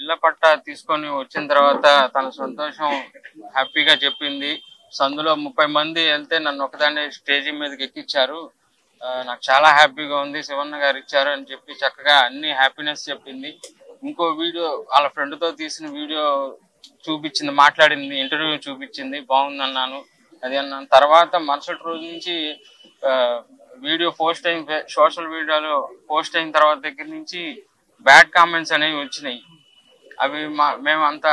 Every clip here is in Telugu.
ఇళ్ల పట్టా తీసుకొని వచ్చిన తర్వాత తన సంతోషం హ్యాపీగా చెప్పింది. సందులో 30 మంది వెళ్తే నన్ను ఒకదాన్ని స్టేజీ మీదకి ఎక్కించారు. నాకు చాలా హ్యాపీగా ఉంది, శివన్న గారు ఇచ్చారు అని చెప్పి చక్కగా అన్ని హ్యాపీనెస్ చెప్పింది. ఇంకో వీడియో వాళ్ళ ఫ్రెండ్తో తీసిన వీడియో చూపించింది, మాట్లాడింది, ఇంటర్వ్యూ చూపించింది. బాగుందన్నాను, అది అన్నాను. తర్వాత మరుసటి రోజు నుంచి వీడియో పోస్ట్ అయిన సోషల్ మీడియాలో పోస్ట్ అయిన తర్వాత దగ్గర నుంచి బ్యాడ్ కామెంట్స్ అనేవి వచ్చినాయి. అవి మేము అంత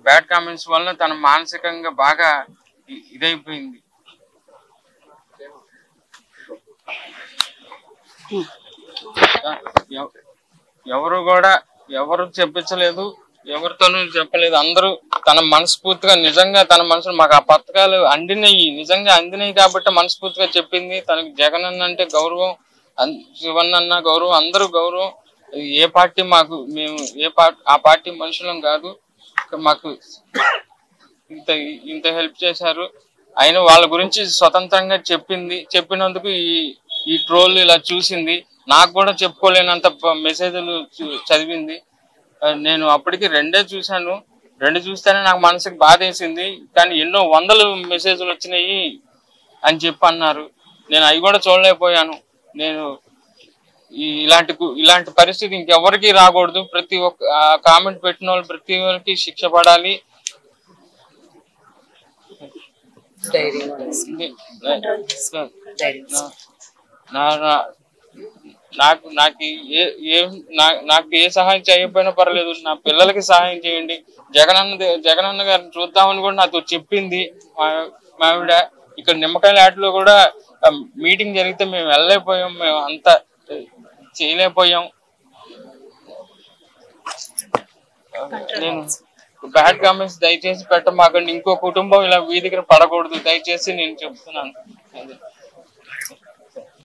బ్యాడ్ కామెంట్స్ వల్ల తన మానసికంగా బాగా ఇదైపోయింది. ఎవరు చెప్పించలేదు, ఎవరితోనూ చెప్పలేదు. అందరూ తన మనస్ఫూర్తిగా నిజంగా తన మనసులో మాకు ఆ పథకాలు నిజంగా అందినాయి కాబట్టి మనస్ఫూర్తిగా చెప్పింది. తనకి జగన్ అన్న అంటే గౌరవం, శివన్న అన్న గౌరవం, అందరూ గౌరవం. ఏ పార్టీ మేము ఆ పార్టీ మనుషులం కాదు. మాకు ఇంత హెల్ప్ చేశారు. అయినా వాళ్ళ గురించి స్వతంత్రంగా చెప్పినందుకు ఈ ట్రోల్ ఇలా చూసింది. నాకు కూడా చెప్పుకోలేనంత మెసేజ్లు చదివింది. నేను అప్పటికి 2 చూశాను. 2 చూస్తేనే నాకు మనసుకి బాధ వేసింది. కానీ ఎన్నో 100 మెసేజ్లు వచ్చినాయి అని చెప్పి అన్నారు. నేను అవి కూడా చూడలేకపోయాను. నేను ఇలాంటి పరిస్థితి ఇంకెవరికి రాకూడదు. ప్రతి ఒక్క కామెంట్ పెట్టిన వాళ్ళు ప్రతి ఒక్కరికి శిక్ష పడాలి. నాకు ఏ సహాయం చేయకపోయినా పర్లేదు, నా పిల్లలకి సహాయం చేయండి. జగనన్న గారిని చూద్దామని కూడా నాతో చెప్పింది మా ఆవిడ. ఇక్కడ నిమ్మకాయల ఆటలో కూడా మీటింగ్ జరిగితే మేము వెళ్ళలేకపోయాం, మేము అంతా చేయలేకపోయాం. నేను బ్యాడ్ కామెంట్స్ దయచేసి పెట్టమాకండి. ఇంకో కుటుంబం ఇలా వీధికి పడకూడదు, దయచేసి నేను చెప్తున్నాను.